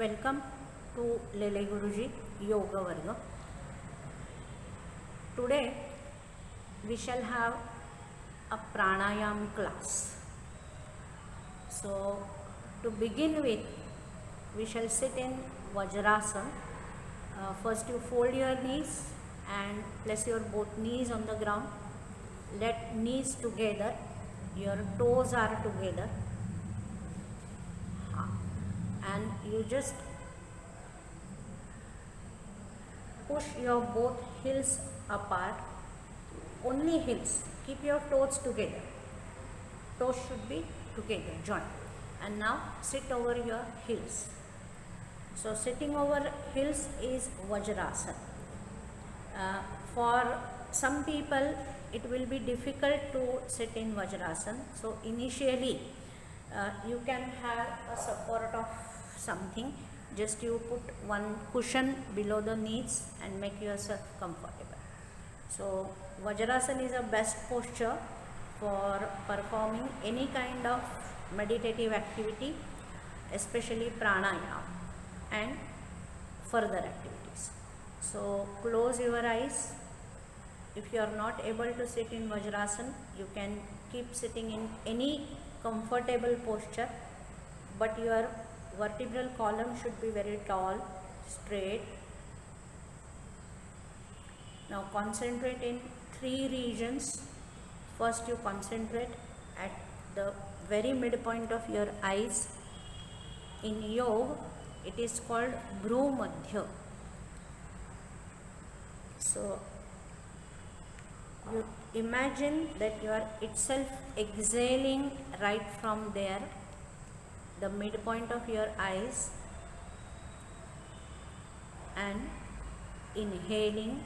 Welcome to Lele Guruji Yoga Varga. Today we shall have a pranayam class. So to begin with, we shall sit in Vajrasana. First you fold your knees and place your both knees on the ground. Let knees together, your toes are together. And you just push your both heels apart, only heels, keep your toes together, toes should be together, join, and now sit over your heels. So sitting over heels is Vajrasana. For some people it will be difficult to sit in Vajrasana, so initially you can have a support of something. Just you put one cushion below the knees and make yourself comfortable. So Vajrasana is a best posture for performing any kind of meditative activity, especially pranayama and further activities. So close your eyes. If you are not able to sit in Vajrasana, you can keep sitting in any comfortable posture, but your vertebral column should be very tall, straight. Now concentrate in three regions. First you concentrate at the very midpoint of your eyes. In yoga it is called Bhru Madhya. So you imagine that you are itself exhaling right from there, the midpoint of your eyes, and inhaling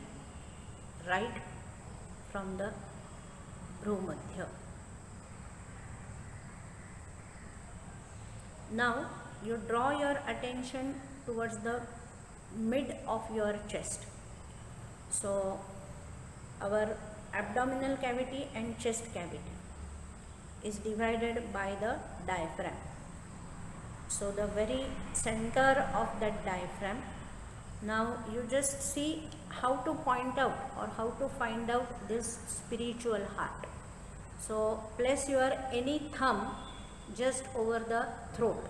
right from the Bhru Madhya. Now you draw your attention towards the mid of your chest. So our abdominal cavity and chest cavity is divided by the diaphragm. So the very center of that diaphragm, now you just see how to point out or how to find out this spiritual heart. So place your any thumb just over the throat.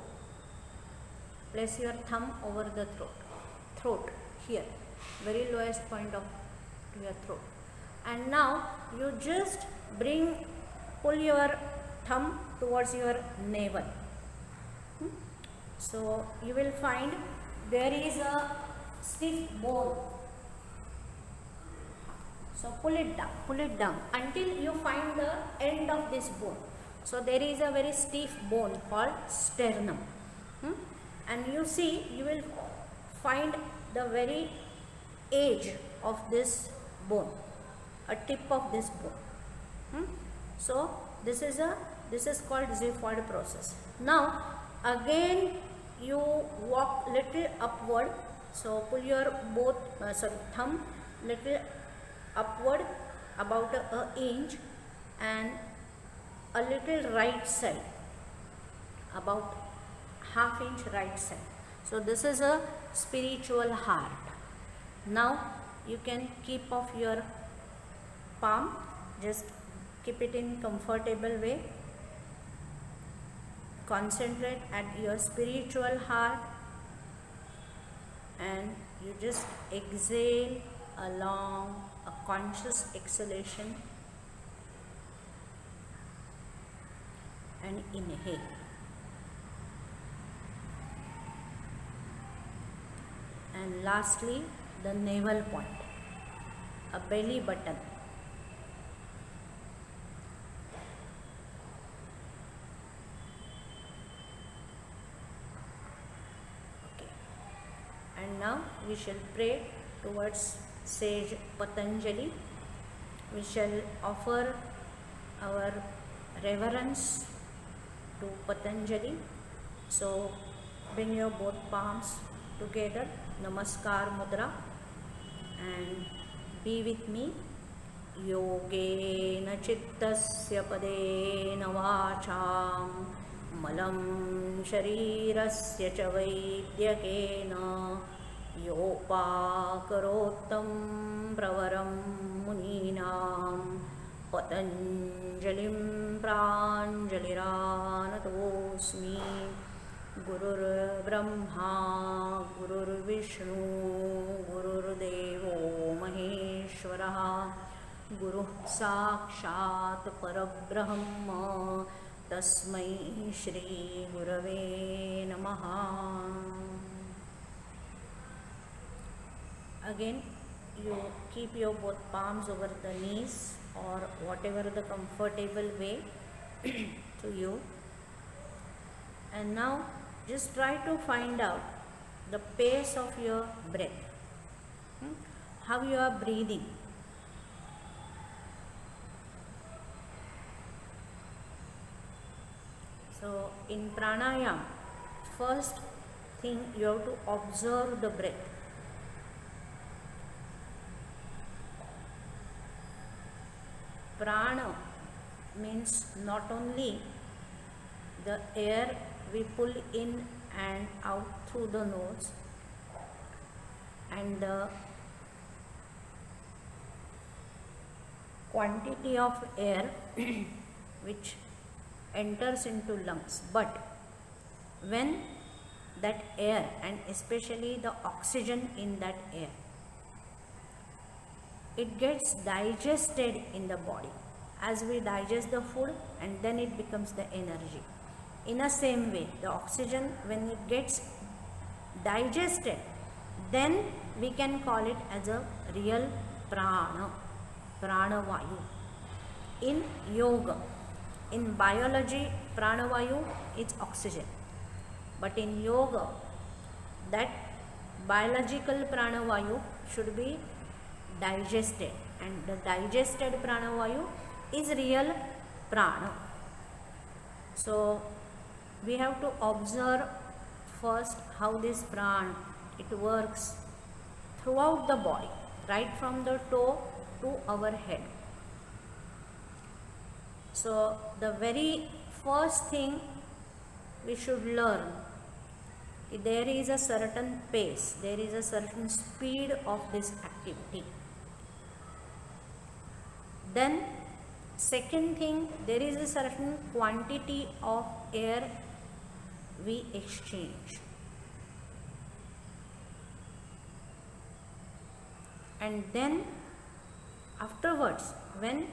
Place your thumb over the throat here, very lowest point of your throat. And now you just pull your thumb towards your navel. So you will find there is a stiff bone. So pull it down until you find the end of this bone. So there is a very stiff bone called sternum. And you see, you will find the very edge of this bone, a tip of this bone. So this is called xiphoid process. Now again you walk little upward. So pull your thumb little upward about an inch and a little right side, about half inch right side. So this is a spiritual heart. Now you can keep off your palm, just keep it in comfortable way. Concentrate at your spiritual heart and you just exhale along a conscious exhalation and inhale. And lastly, the navel point, a belly button. Okay. And now we shall pray towards sage Patanjali. We shall offer our reverence to Patanjali. So bring your both palms together, Namaskar Mudra, and be with me. Yogena chittasya padena vacham मलं शरीरस्य च वैद्यकेन योपाकरोत्तं प्रवरं मुनीनां पतञ्जलिं प्राञ्जलिरानतोऽस्मि। गुरुर्ब्रह्मा गुरुर्विष्णु गुरुर्देवो महेश्वरः गुरुः साक्षात् परब्रह्म तस्मै श्री गुरवे नमः। Again, you keep your both palms over the knees or whatever the comfortable way to you, and now just try to find out the pace of your breath, how you are breathing. So in pranayam, first thing you have to observe the breath. Prana means not only the air we pull in and out through the nose, and the quantity of air which enters into lungs, but when that air, and especially the oxygen in that air, it gets digested in the body as we digest the food, and then it becomes the energy. In the same way, the oxygen, when it gets digested, then we can call it as a real prana, pranavayu. In yoga, in biology, pranavayu is oxygen, but in yoga, that biological pranavayu should be digested, and the digested pranavayu is real prana. So we have to observe first how this prana it works throughout the body, right from the toe to our head. So the very first thing we should learn, there is a certain pace, there is a certain speed of this activity. Then second thing, there is a certain quantity of air we exchange, and then afterwards, when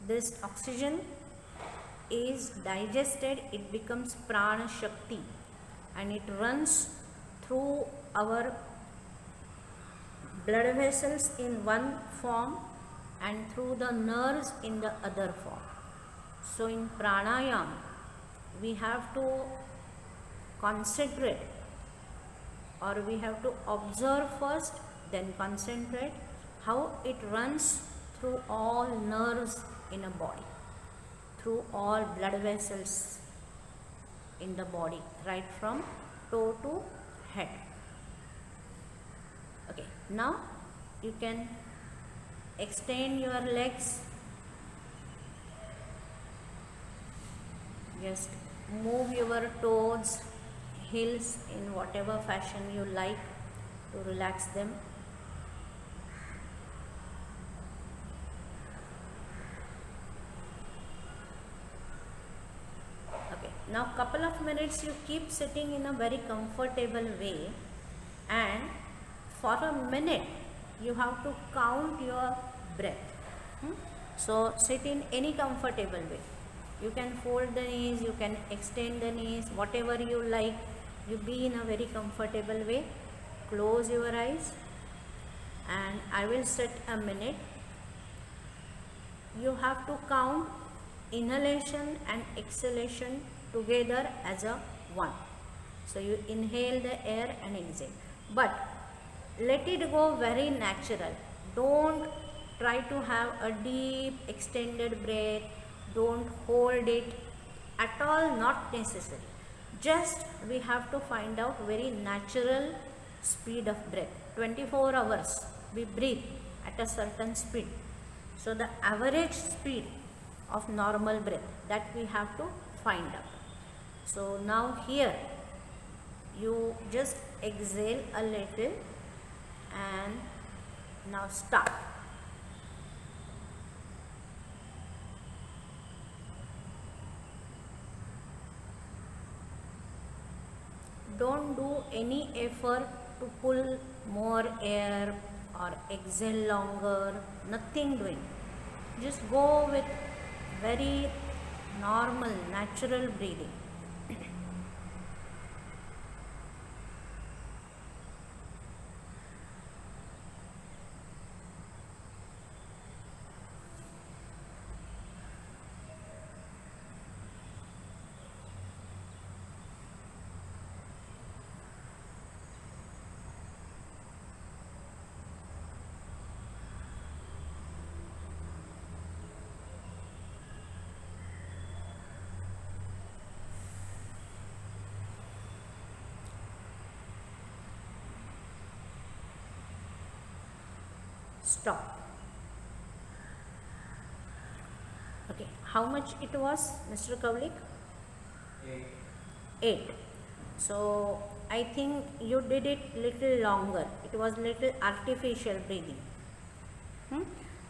this oxygen is digested, it becomes prana shakti, and it runs through our blood vessels in one form and through the nerves in the other form. So in pranayam, we have to concentrate, or we have to observe first, then concentrate how it runs through all nerves in a body, through all blood vessels in the body, right from toe to head. Okay, now you can extend your legs, just move your toes, heels in whatever fashion you like to relax them. Okay, now couple of minutes you keep sitting in a very comfortable way, and for a minute you have to count your breath. So sit in any comfortable way. You can fold the knees, you can extend the knees, whatever you like. You be in a very comfortable way. Close your eyes, and I will set a minute. You have to count inhalation and exhalation together as a one. So you inhale the air and exhale, but let it go very natural. Don't try to have a deep extended breath. Don't hold it at all, not necessary. Just we have to find out very natural speed of breath. 24 hours we breathe at a certain speed. So the average speed of normal breath, that we have to find out. So now here you just exhale a little and now start. Don't do any effort to pull more air or exhale longer, nothing doing. Just go with very normal, natural breathing. Stop. Okay, how much it was, Mr. Kaulik? 8. So I think you did it little longer. It was little artificial breathing.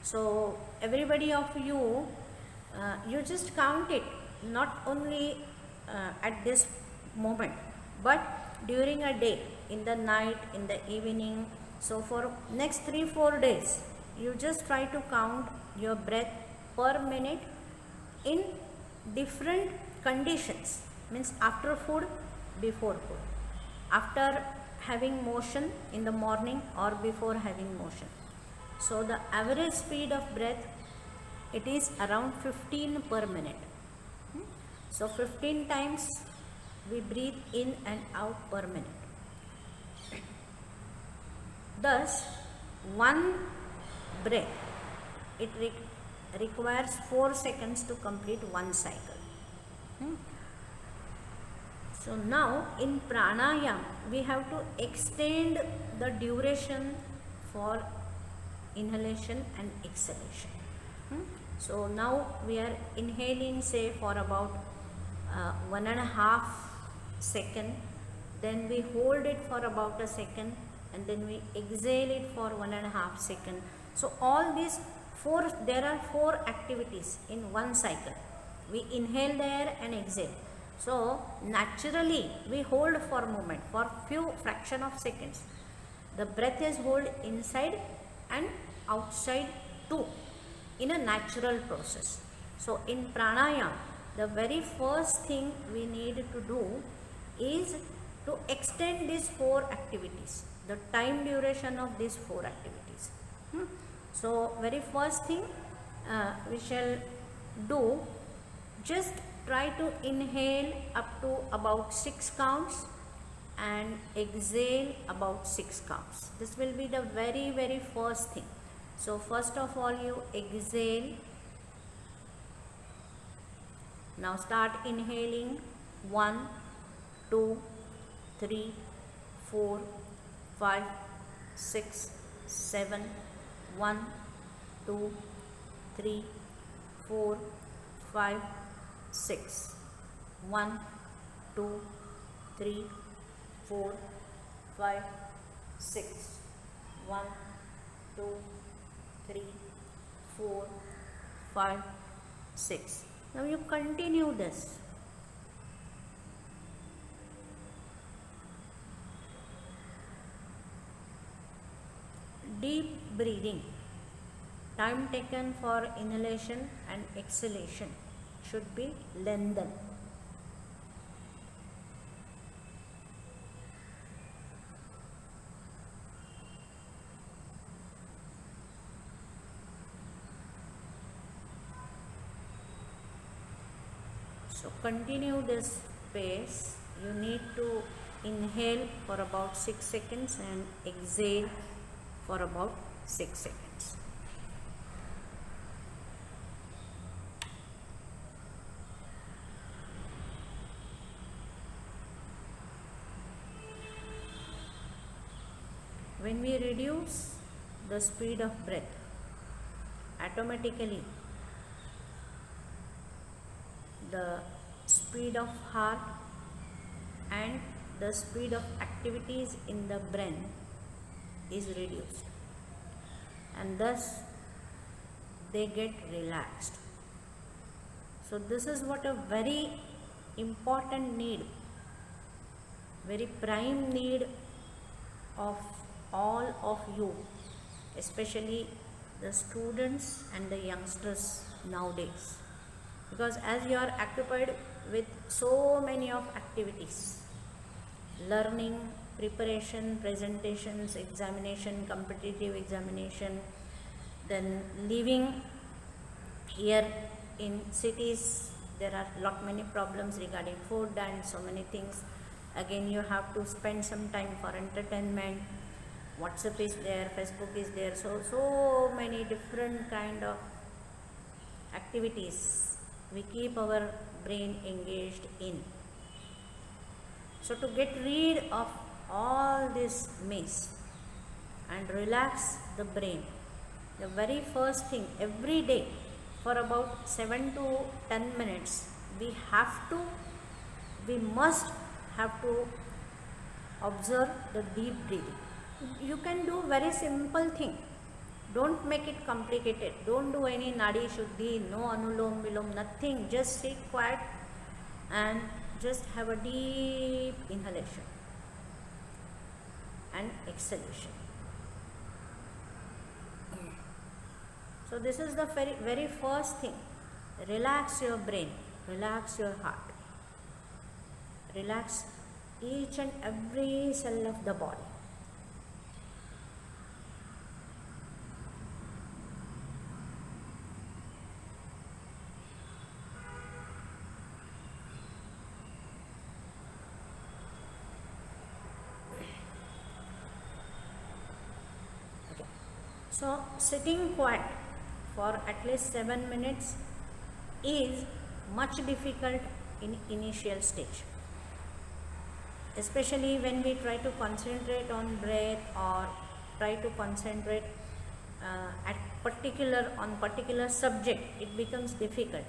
So everybody of you, you just count it, not only at this moment, but during a day, in the night, in the evening. So for next 3-4 days, you just try to count your breath per minute in different conditions. Means after food, before food, after having motion in the morning or before having motion. So the average speed of breath, it is around 15 per minute. So 15 times we breathe in and out per minute. Thus, one breath, it requires 4 seconds to complete one cycle. So now in pranayam, we have to extend the duration for inhalation and exhalation. So now we are inhaling, say, for about 1.5 seconds, then we hold it for about a second, and then we exhale it for 1.5 seconds. So all these there are 4 activities in one cycle. We inhale the air and exhale. So naturally we hold for a moment, for few fraction of seconds. The breath is held inside and outside too, in a natural process. So in pranayam, the very first thing we need to do is to extend these 4 activities, the time duration of these 4 activities. So very first thing we shall do, just try to inhale up to about 6 counts and exhale about 6 counts. This will be the very first thing. So first of all you exhale. Now start inhaling. 1, 2, 3, 4, 5, 6, 7. 1, 2, 3, 4, 5, 6. 1, 2, 3, 4, 5, 6. 1, 2, 3, 4, 5, 6. Now you continue this. Deep breathing. Time taken for inhalation and exhalation should be lengthened. So continue this pace. You need to inhale for about 6 seconds and exhale for about 6 seconds. When we reduce the speed of breath, automatically the speed of heart and the speed of activities in the brain is reduced, and thus they get relaxed. So this is what a very important need, very prime need of all of you, especially the students and the youngsters nowadays, because as you are occupied with so many of activities, learning, preparation, presentations, examination, competitive examination, then living here in cities, there are lot many problems regarding food and so many things. Again, you have to spend some time for entertainment. WhatsApp is there, Facebook is there, so many different kind of activities we keep our brain engaged in. So to get rid of all this mess and relax the brain, the very first thing, every day for about 7 to 10 minutes, we must have to observe the deep breathing. You can do very simple thing. Don't make it complicated. Don't do any nadi shuddhi, no anulom vilom, nothing. Just sit quiet and just have a deep inhalation and exhalation. So this is the very first thing. Relax your brain, relax your heart, relax each and every cell of the body. Okay. So sitting quiet for at least 7 minutes is much difficult in initial stage, especially when we try to concentrate on breath or try to concentrate on particular subject. It becomes difficult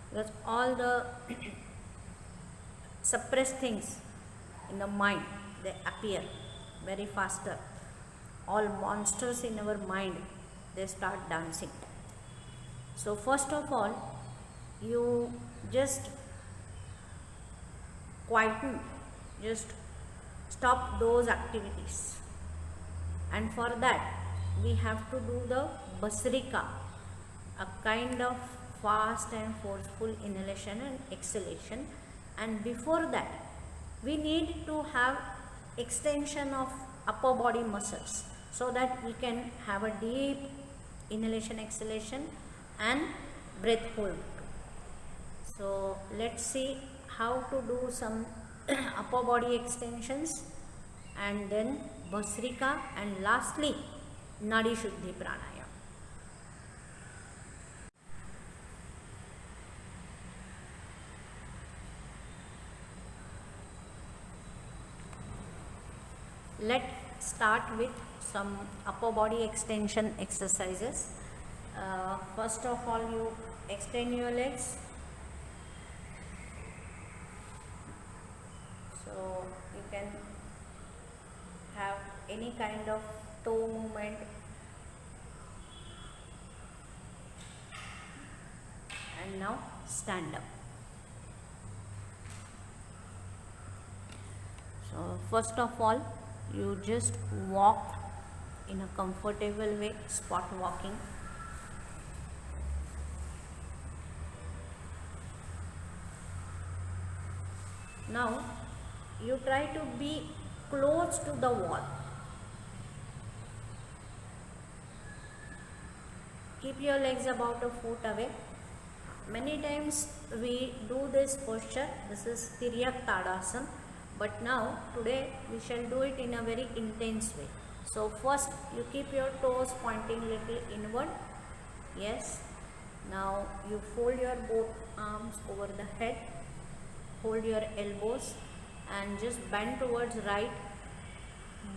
because all the suppressed things in the mind, they appear very faster. All monsters in our mind, they start dancing. So first of all, you just quieten, just stop those activities, and for that we have to do the Basrika, a kind of fast and forceful inhalation and exhalation. And before that we need to have extension of upper body muscles, so that we can have a deep inhalation, exhalation and breath hold. So let's see how to do some upper body extensions, and then Basrika, and lastly Nadi Shuddhi Pranayam. Let's start with some upper body extension exercises. First of all, you extend your legs. So you can have any kind of toe movement, and now stand up. So first of all, you just walk in a comfortable way, spot walking. Now you try to be close to the wall. Keep your legs about a foot away. Many times we do this posture. This is Tiryak Tadasana. But now today we shall do it in a very intense way. So first you keep your toes pointing little inward. Yes. Now you fold your both arms over the head. Hold your elbows and just bend towards right.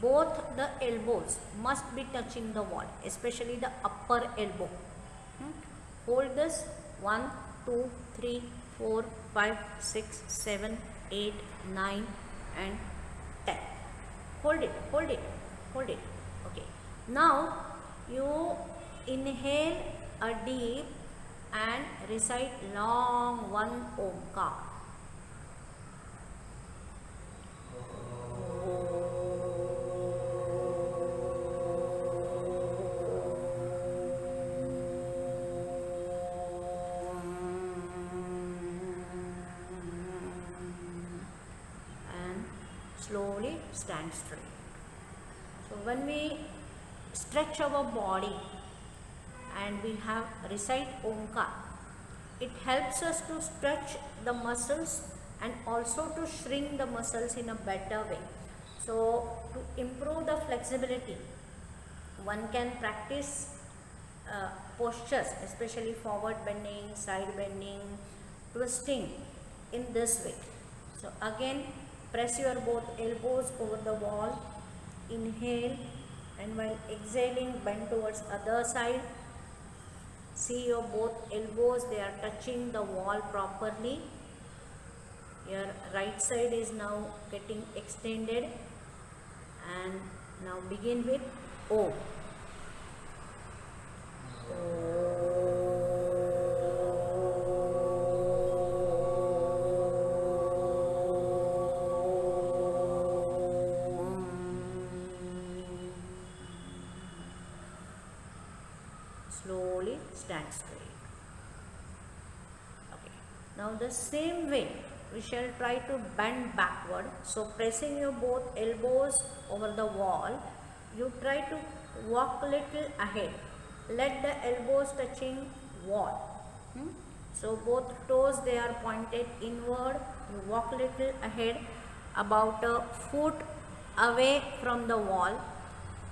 Both the elbows must be touching the wall, especially the upper elbow. Hold this 1, 2, 3, 4, 5, 6, 7, 8, 9 and 10. Hold it, hold it, hold it. Okay. Now you inhale a deep and recite long one Omkar. And slowly stand straight. So when we stretch our body and we have recite Omkar, it helps us to stretch the muscles and also to shrink the muscles in a better way. So to improve the flexibility, one can practice postures, especially forward bending, side bending, twisting in this way. So again, press your both elbows over the wall, inhale, and while exhaling bend towards other side. See your both elbows, they are touching the wall properly. Your right side is now getting extended, and now begin with O. Slowly stand straight. Okay. Now the same way we shall try to bend backward. So pressing your both elbows over the wall, you try to walk little ahead. Let the elbows touching wall. So both toes they are pointed inward. You walk little ahead, about a foot away from the wall.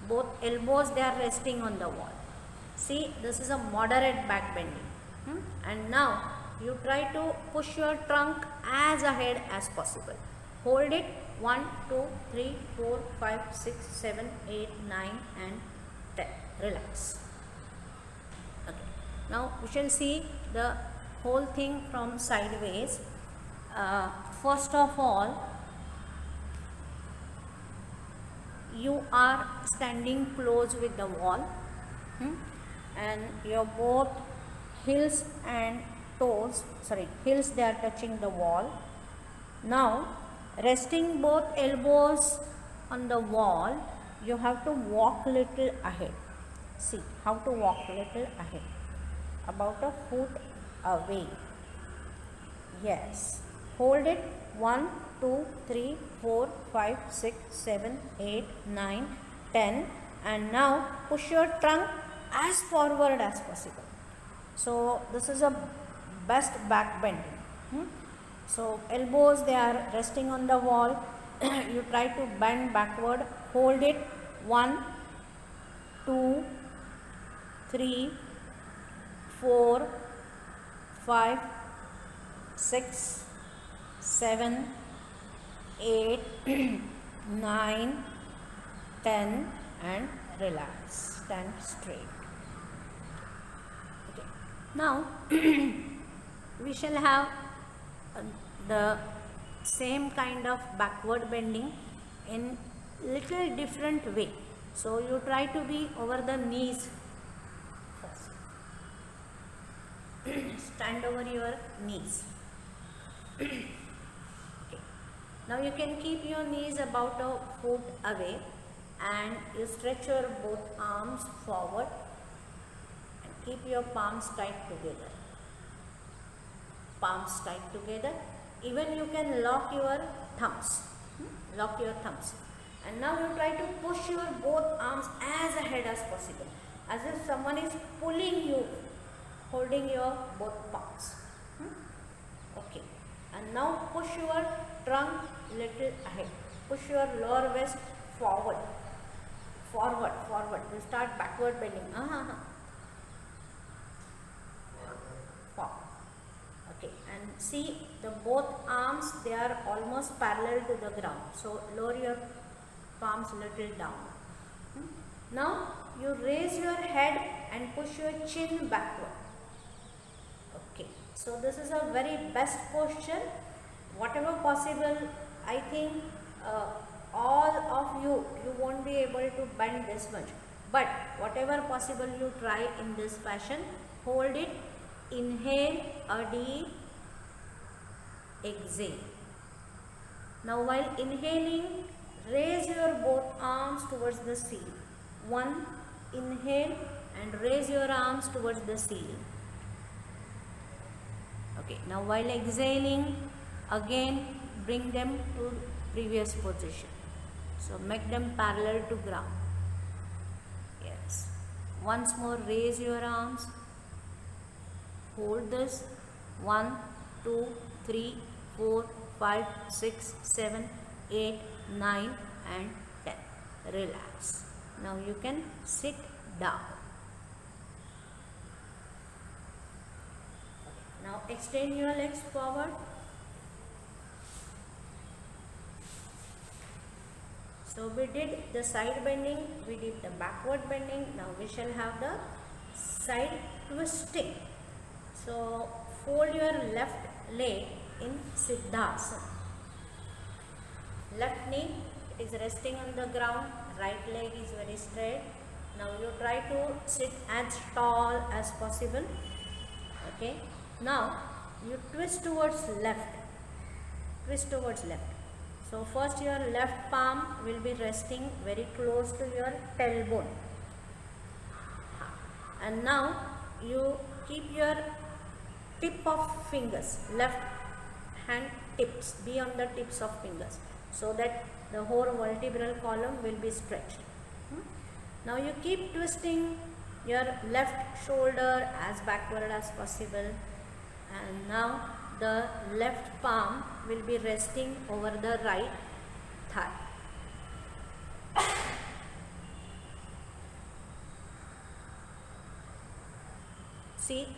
Both elbows they are resting on the wall. See, this is a moderate back bending. And now you try to push your trunk as ahead as possible. Hold it 1, 2, 3, 4, 5, 6, 7, 8, 9 and 10. Relax. Okay. Now we shall see the whole thing from sideways. First of all, you are standing close with the wall. And your both heels and toes, heels they are touching the wall. Now resting both elbows on the wall, you have to walk little ahead. See how to walk little ahead, about a foot away. Yes, hold it 1, 2, 3, 4, 5, 6, 7, 8, 9, 10 and now push your trunk as forward as possible. So this is a best back bending. So elbows they are resting on the wall. You try to bend backward. Hold it 1, 2, 3, 4, 5, 6, 7, 8, 9, 10 and relax. Stand straight. Okay. Now we shall have the same kind of backward bending in little different way. So you try to be over the knees first. Stand over your knees. Okay. Now you can keep your knees about a foot away and you stretch your both arms forward and keep your palms tight together. Palms tight together. Even you can lock your thumbs. Lock your thumbs. And now you try to push your both arms as ahead as possible, as if someone is pulling you, holding your both palms. Okay. And now push your trunk little ahead. Push your lower waist forward. Forward, forward. You start backward bending. Forward. Okay. And see the both arms, they are almost parallel to the ground. So lower your palms little down. Now you raise your head and push your chin backward. Okay. So this is a very best posture whatever possible, I think all of you won't be able to bend this much, but whatever possible you try in this fashion. Hold it, inhale a deep, exhale. Now while inhaling, raise your both arms towards the ceiling. One, inhale and raise your arms towards the ceiling. Okay, now while exhaling, again bring them to previous position. So make them parallel to ground. Yes. Once more, raise your arms. Hold this. 1, 2, 3, 4, 5, 6, 7, 8, 9 and 10. Relax. Now you can sit down. Now extend your legs forward. So we did the side bending, we did the backward bending. Now we shall have the side twisting. So fold your left leg in Siddhasana. Left knee is resting on the ground, right leg is very straight. Now you try to sit as tall as possible. Okay. Now you twist towards left. Twist towards left. So first your left palm will be resting very close to your tailbone. And now you keep your tip of fingers, left hand tips, be on the tips of fingers, so that the whole vertebral column will be stretched. Now you keep twisting your left shoulder as backward as possible, and now the left palm will be resting over the right thigh. See,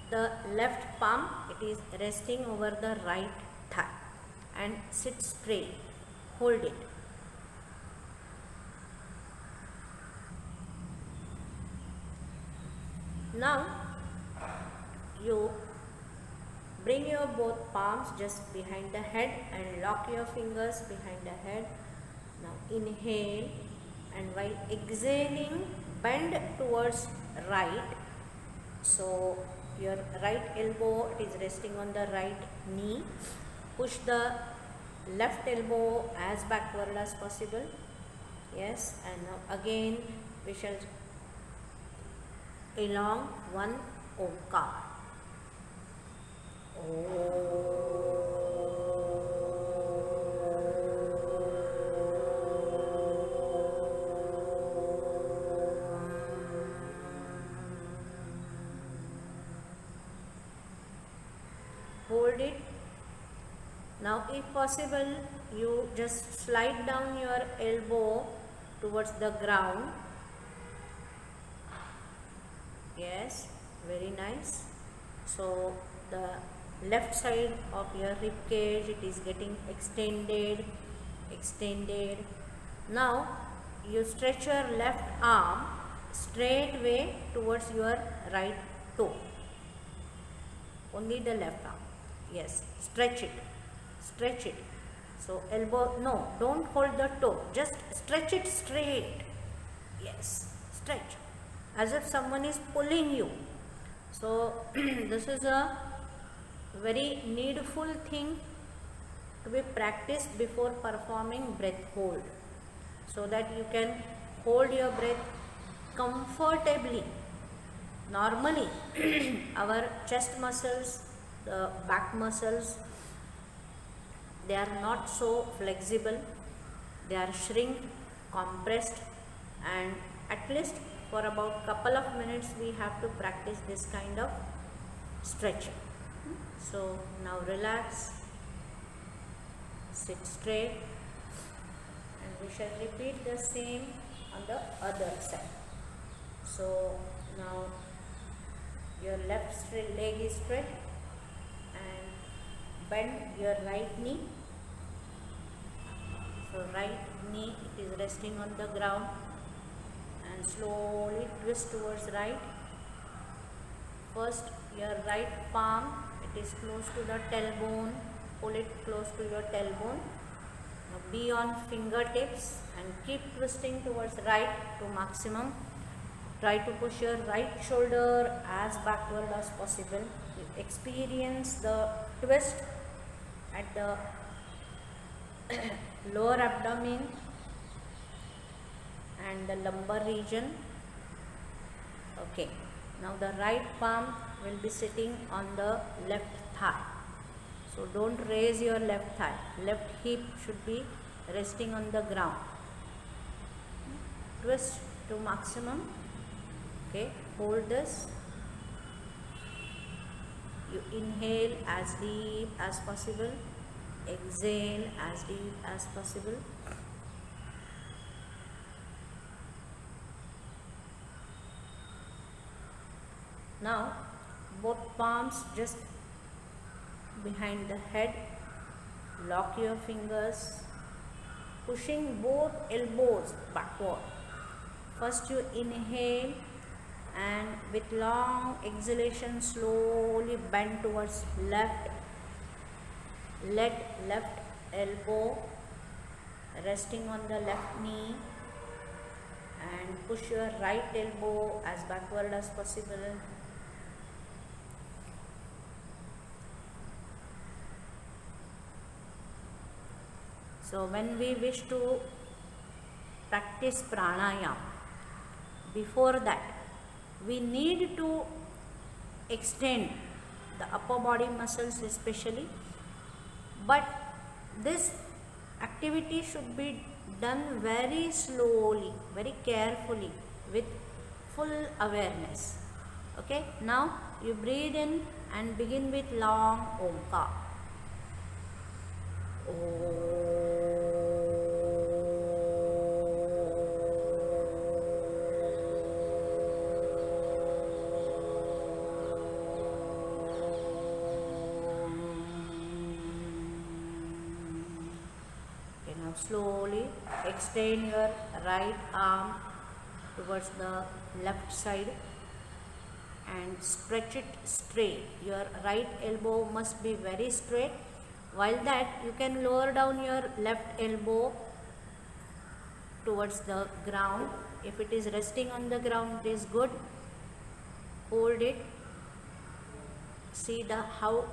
the left palm, it is resting over the right thigh, and sit straight. Hold it. Now you bring your both palms just behind the head and lock your fingers behind the head. Now inhale, and while exhaling, bend towards right. So your right elbow, it is resting on the right knee. Push the left elbow as backward as possible. Yes, and now again we shall along one Omkar. Hold it. Now if possible, you just slide down your elbow towards the ground. Yes, very nice. So the left side of your rib cage, it is getting extended. Now you stretch your left arm straight way towards your right toe. Only the left arm. Yes, stretch it. So elbow, no, don't hold the toe, just stretch it straight. Yes, stretch as if someone is pulling you. So this is a very needful thing to be practiced before performing breath hold, so that you can hold your breath comfortably. Normally our chest muscles, the back muscles, they are not so flexible, they are shrink, compressed, and at least for about couple of minutes we have to practice this kind of stretching. So now relax, sit straight, and we shall repeat the same on the other side. So now your left leg is straight, and bend your right knee. So right knee, it is resting on the ground, and slowly twist towards right. First your right palm, it is close to the tailbone. pull it close to your tailbone. Now be on fingertips and keep twisting towards right to maximum. Try to push your right shoulder as backward as possible. You experience the twist at the lower abdomen and the lumbar region. Okay, now the right palm will be sitting on the left thigh. So don't raise your left thigh. Left hip should be resting on the ground. Twist to maximum. Okay, hold this. You inhale as deep as possible. Exhale as deep as possible. Now both palms just behind the head. Lock your fingers, pushing both elbows backward. First you inhale and with long exhalation slowly bend towards left. Let left elbow resting on the left knee and push your right elbow as backward as possible. So when we wish to practice pranayama, before that we need to extend the upper body muscles especially, but this activity should be done very slowly, very carefully, with full awareness. Okay, now you breathe in and begin with long Omkar. Now slowly extend your right arm towards the left side and stretch it straight. Your right elbow must be very straight. While that, you can lower down your left elbow towards the ground. If it is resting on the ground, it is good. Hold it. See how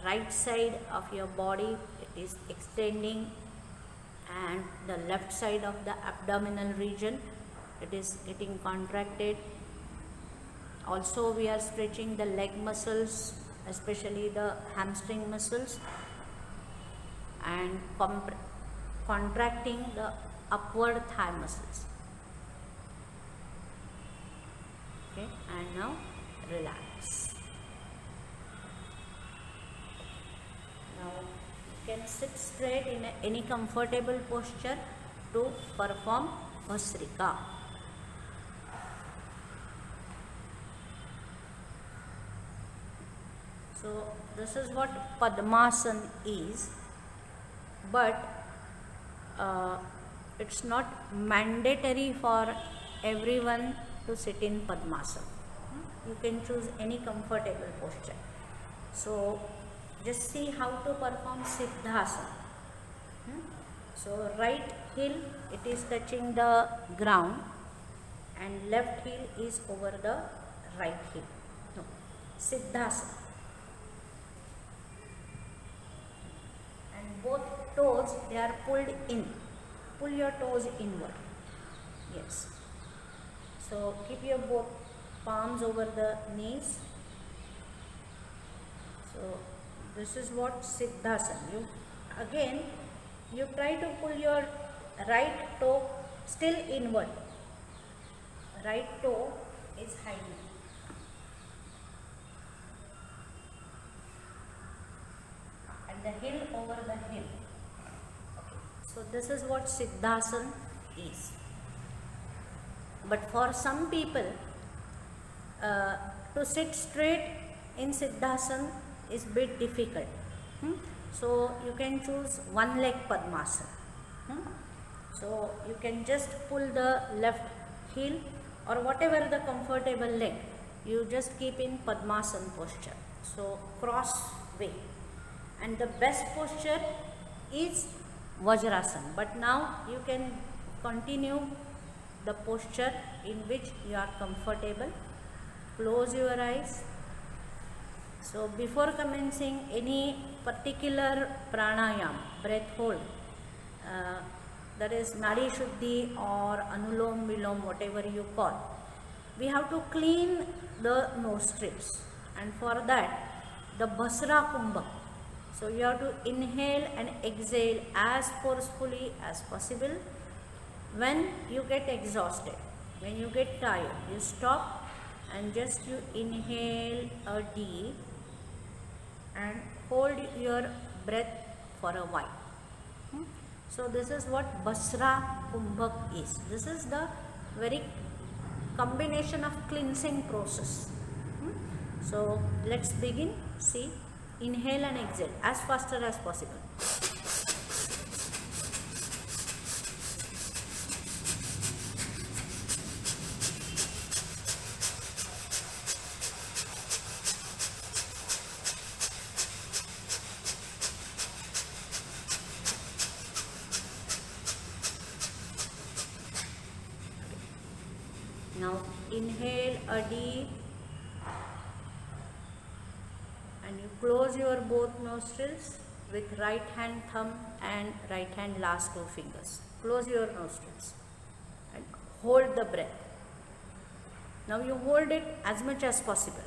right side of your body it is extending, and the left side of the abdominal region it is getting contracted. Also we are stretching the leg muscles, especially the hamstring muscles, and contracting the upward thigh muscles. Okay, and now relax. Now you can sit straight in any comfortable posture to perform Bhasrika. So this is what Padmasana is, but it's not mandatory for everyone to sit in Padmasana. You can choose any comfortable posture. So just see how to perform Siddhasana. So right heel it is touching the ground and left heel is over the right heel. No. Siddhasana. And both toes they are pulled in. Pull your toes inward. Yes. So keep your both palms over the knees. So this is what Siddhasana. You try to pull your right toe still inward. Right toe is hiding. And the heel over the heel. Okay. So this is what Siddhasana is. But for some people, to sit straight in Siddhasana is bit difficult. So you can choose one leg Padmasana. So you can just pull the left heel or whatever the comfortable leg, you just keep in Padmasana posture. So cross way. and the best posture is Vajrasana. But now you can continue the posture in which you are comfortable. Close your eyes. So before commencing any particular pranayam, breath hold, that is Nadi Shuddhi or Anulom Vilom, whatever you call, we have to clean the nostrils, and for that the Basra Kumbhak. So you have to inhale and exhale as forcefully as possible. When you get exhausted, when you get tired, you stop and just you inhale a deep and hold your breath for a while. So this is what Basra Kumbhak is. This is the very combination of cleansing process. So let's begin. See, inhale and exhale as faster as possible. Now inhale a deep and you close your both nostrils with right hand thumb and right hand last two fingers. Close your nostrils and hold the breath. Now you hold it as much as possible.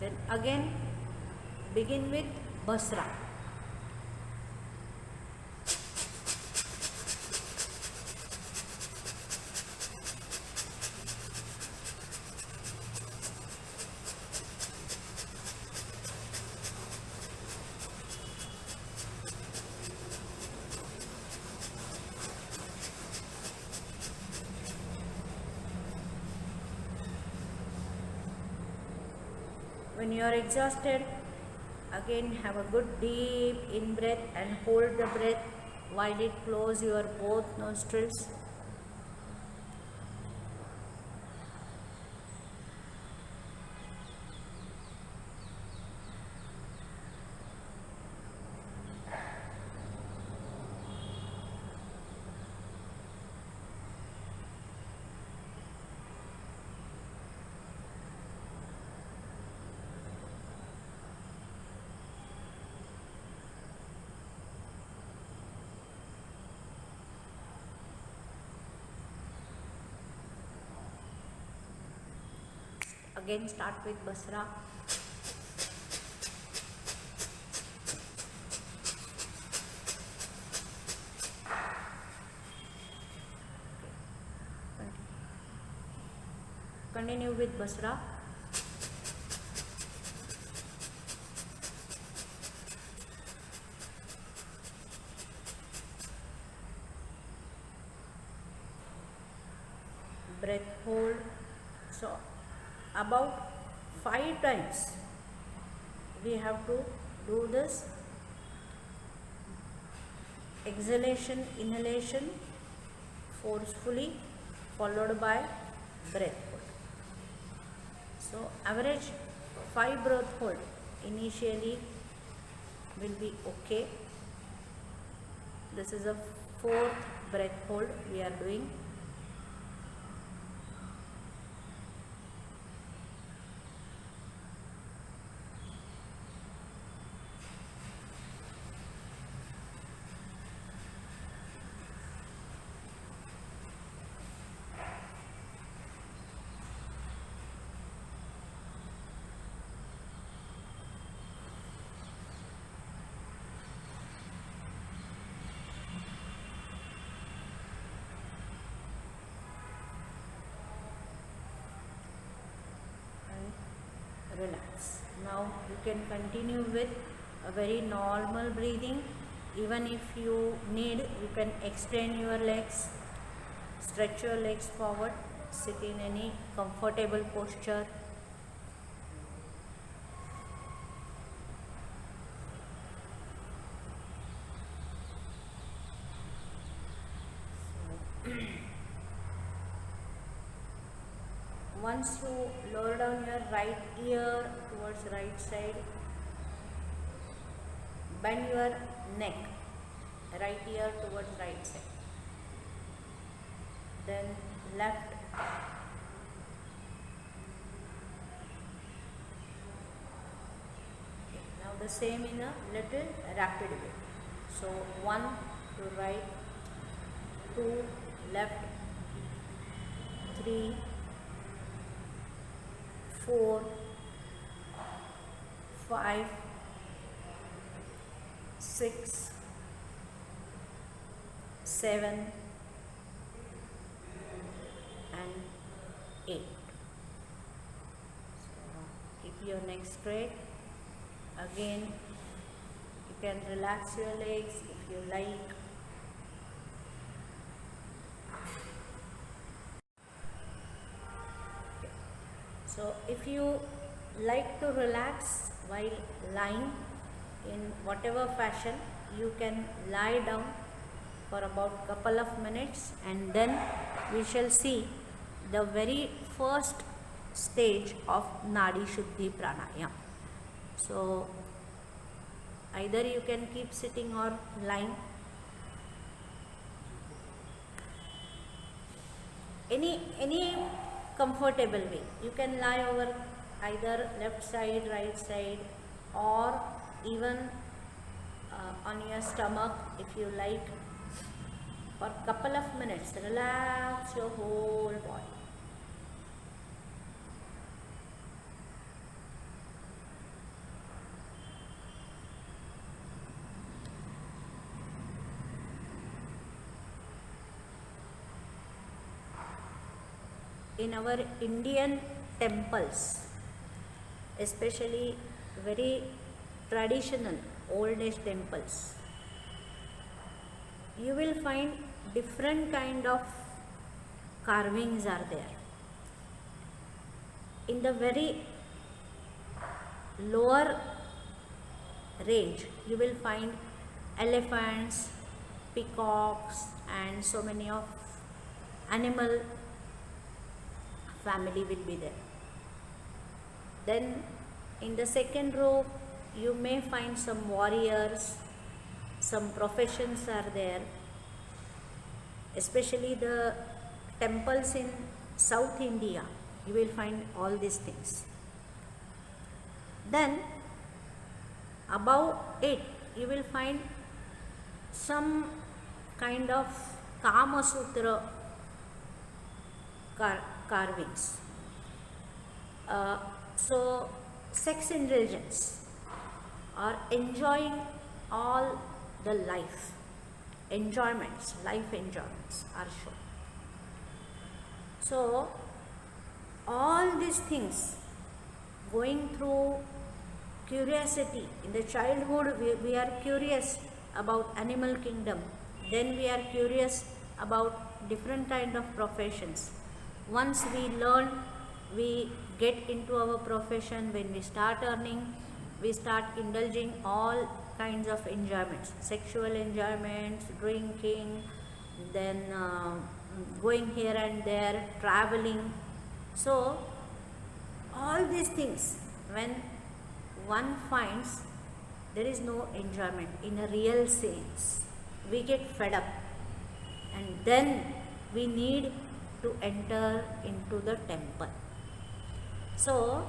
Then again begin with Basra. When you are exhausted, again have a good deep in breath and hold the breath while it close your both nostrils. Again start with Basra. Continue with Basra. Breath hold. So about 5 times we have to do this. Exhalation, inhalation forcefully followed by breath hold. So average 5 breath hold initially will be okay. This is a 4th breath hold we are doing. Relax. Now you can continue with a very normal breathing. Even if you need, you can extend your legs, stretch your legs forward, sit in any comfortable posture. Once you lower down your right ear towards right side, bend your neck, right ear towards right side, then left, now the same in a little rapid way. So 1 to right, 2 left, 3, 4, 5, 6, 7 and 8. So keep your neck straight. Again, you can relax your legs if you like. So if you like to relax while lying in whatever fashion, you can lie down for about couple of minutes, and then we shall see the very first stage of Nadi Shuddhi Pranayama. So either you can keep sitting or lying, any comfortable way. You can lie over either left side, right side, or even on your stomach if you like. For a couple of minutes, relax your whole body. In our Indian temples, especially very traditional old age temples, you will find different kind of carvings are there. In the very lower range, you will find elephants, peacocks and so many of animal family will be there. Then in the second row, you may find some warriors, some professions are there, especially the temples in South India, you will find all these things. Then above it, you will find some kind of Kama Sutra carvings. So sex indulgence or enjoying all the life enjoyments are shown. So all these things, going through curiosity, in the childhood we are curious about animal kingdom, then we are curious about different kind of professions. Once we learn, we get into our profession, when we start earning, we start indulging all kinds of enjoyments, sexual enjoyments, drinking, then going here and there, traveling. So all these things, when one finds there is no enjoyment in a real sense, we get fed up, and then we need to enter into the temple. So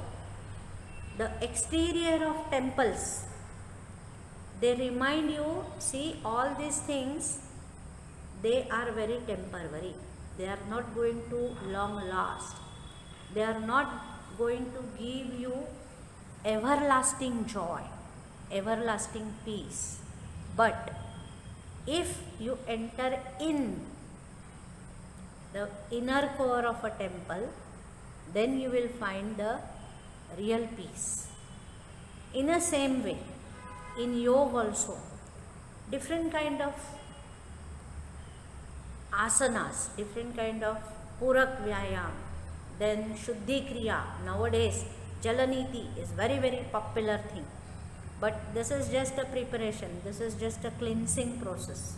the exterior of temples, they remind you, see, all these things, they are very temporary. They are not going to long last. They are not going to give you everlasting joy, everlasting peace. But if you enter in the inner core of a temple, then you will find the real peace. In the same way, in yoga also, different kind of asanas, different kind of purak vyayam, then shuddhi kriya. Nowadays jalaniti is very popular thing, but this is just a preparation, this is just a cleansing process.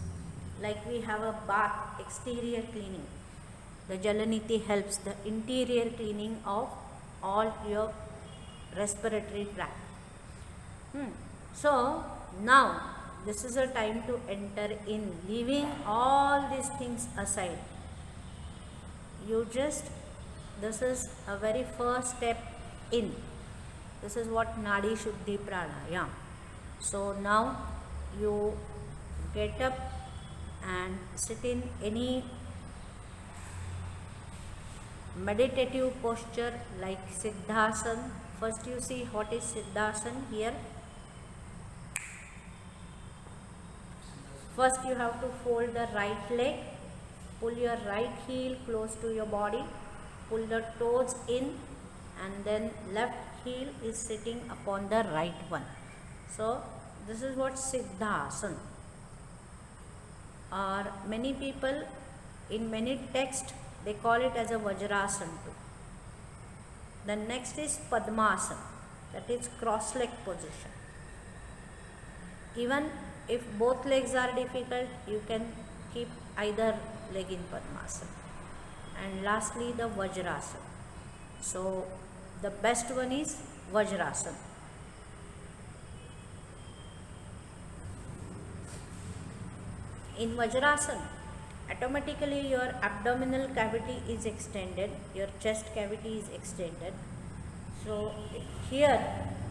like we have a bath, exterior cleaning. The Jalaniti helps the interior cleaning of all your respiratory tract. So now this is a time to enter in, leaving all these things aside. This is a very first step in. This is what Nadi Shuddhi Pranayam. So now you get up and sit in any meditative posture like Siddhasana. First you see what is Siddhasana here. First you have to fold the right leg, pull your right heel close to your body, pull the toes in, and then left heel is sitting upon the right one. So this is what Siddhasana. Or many people in many texts they call it as a Vajrasana too. The next is Padmasana, that is cross leg position. Even if both legs are difficult, you can keep either leg in Padmasana. And lastly the Vajrasana. So the best one is Vajrasana. In Vajrasana, automatically your abdominal cavity is extended, your chest cavity is extended. So here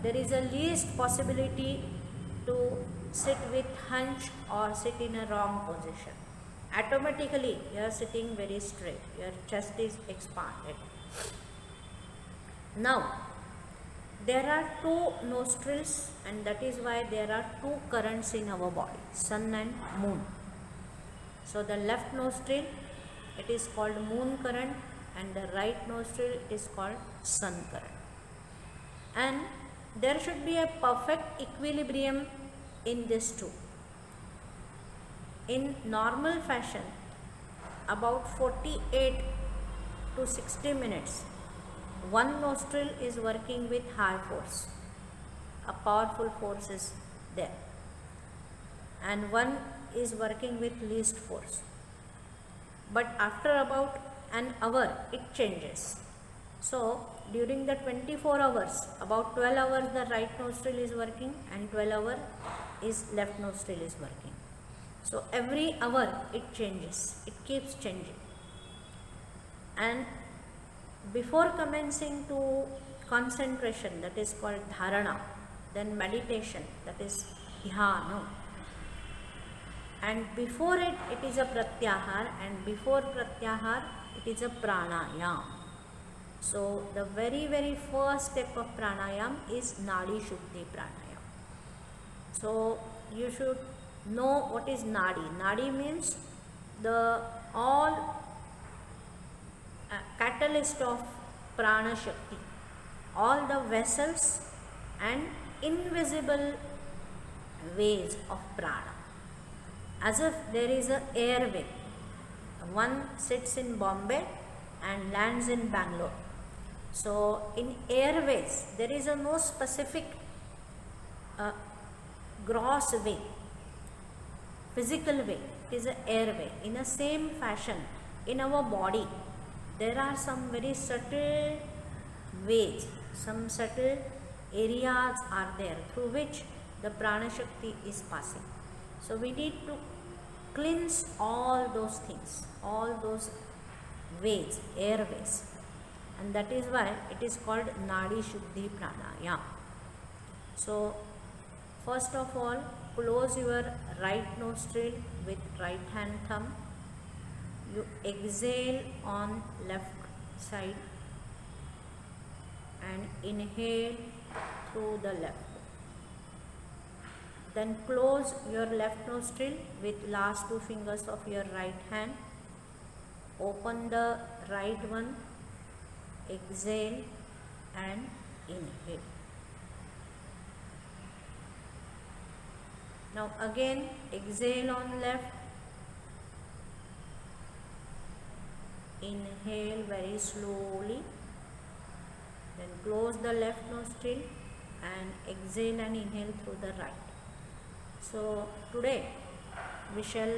there is a least possibility to sit with hunch or sit in a wrong position. Automatically you are sitting very straight, your chest is expanded. Now there are two nostrils, and that is why there are two currents in our body, sun and moon. So the left nostril, it is called moon current, and the right nostril, it is called sun current. And there should be a perfect equilibrium in this two. In normal fashion, about 48 to 60 minutes, one nostril is working with high force, a powerful force is there, and one is working with least force. But after about an hour it changes. So during the 24 hours, about 12 hours the right nostril is working and 12 hours is left nostril is working. So every hour it changes, it keeps changing. And before commencing to concentration, that is called dharana, then meditation, that is dhyana, and before it, it is a pratyahar, and before pratyahar, it is a pranayam. So the very first step of pranayam is Nadi Shuddhi Pranayam. So you should know what is Nadi. Nadi means the all catalyst of prana shakti, all the vessels and invisible ways of prana. As if there is an airway. One sits in Bombay and lands in Bangalore. So in airways, there is a no specific gross way, physical way. It is an airway. In the same fashion, in our body, there are some very subtle ways, some subtle areas are there through which the prana shakti is passing. So we need to cleanse all those things, all those ways, airways, and that is why it is called Nadi Shuddhi Pranayam. So first of all, close your right nostril with right hand thumb. You exhale on left side and inhale through the left. Then close your left nostril with last two fingers of your right hand. Open the right one, exhale and inhale. Now again exhale on left, inhale very slowly, then close the left nostril and exhale and inhale through the right. So today we shall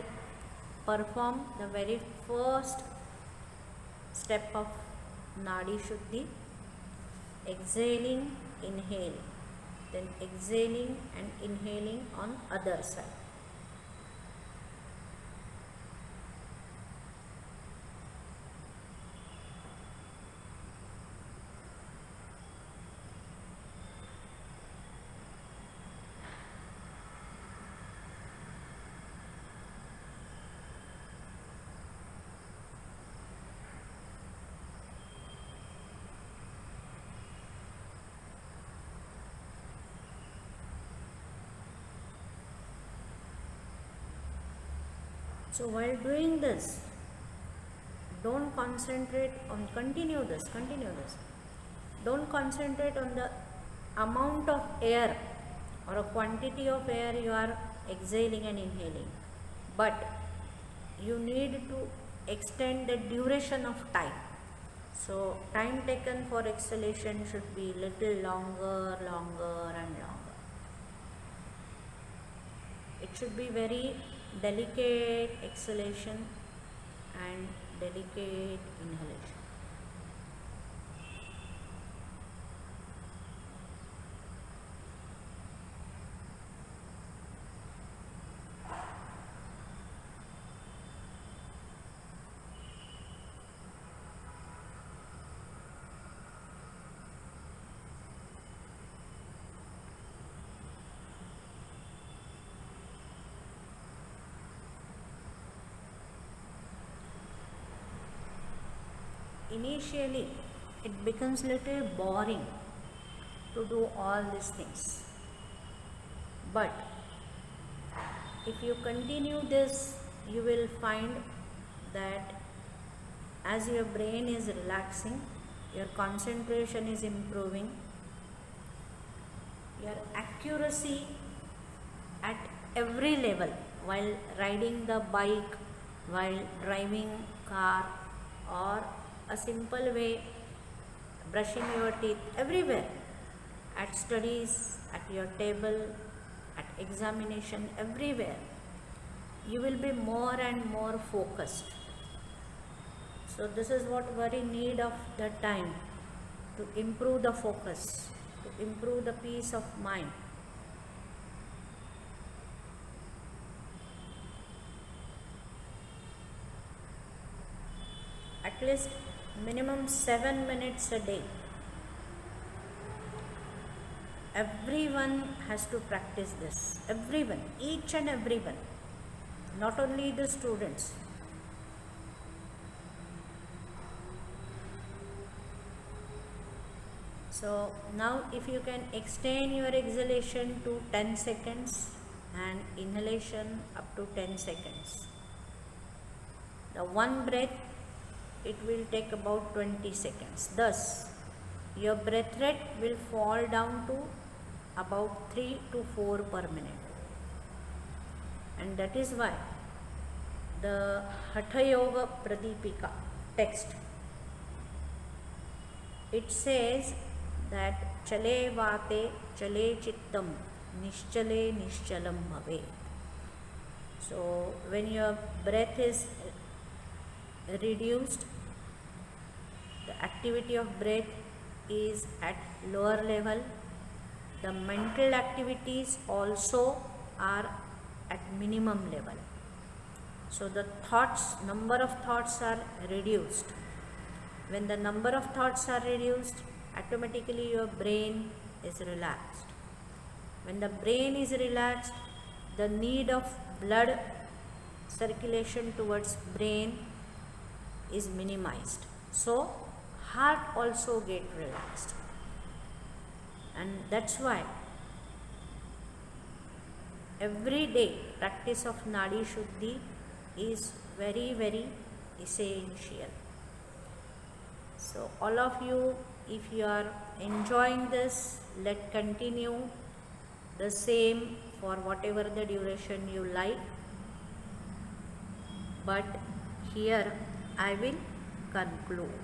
perform the very first step of Nadi Shuddhi, exhaling, inhale, then exhaling and inhaling on other side. So while doing this, don't concentrate on, continue this. Don't concentrate on the amount of air or a quantity of air you are exhaling and inhaling, but you need to extend the duration of time. So time taken for exhalation should be little longer and longer. It should be very delicate exhalation and delicate inhalation. Initially, it becomes little boring to do all these things, but if you continue this, you will find that as your brain is relaxing, your concentration is improving, your accuracy at every level, while riding the bike, while driving car, or a simple way, brushing your teeth, everywhere, at studies, at your table, at examination, everywhere, you will be more and more focused. So this is what very need of the time, to improve the focus, to improve the peace of mind. At least minimum 7 minutes a day. Everyone has to practice this. Everyone, each and everyone, not only the students. So now if you can extend your exhalation to 10 seconds and inhalation up to 10 seconds. The one breath, it will take about 20 seconds. Thus, your breath rate will fall down to about 3 to 4 per minute. And that is why the Hatha Yoga Pradipika text, it says that chale vate chale chittam nishchale nishchalam bhave. So when your breath is reduced, the activity of breath is at lower level, the mental activities also are at minimum level. So the thoughts, number of thoughts are reduced. When the number of thoughts are reduced, automatically your brain is relaxed. When the brain is relaxed, the need of blood circulation towards brain is minimized. So heart also get relaxed. And that's why every day practice of Nadi Shuddhi is very, very essential. So all of you, if you are enjoying this, let continue the same for whatever the duration you like. But here I will conclude.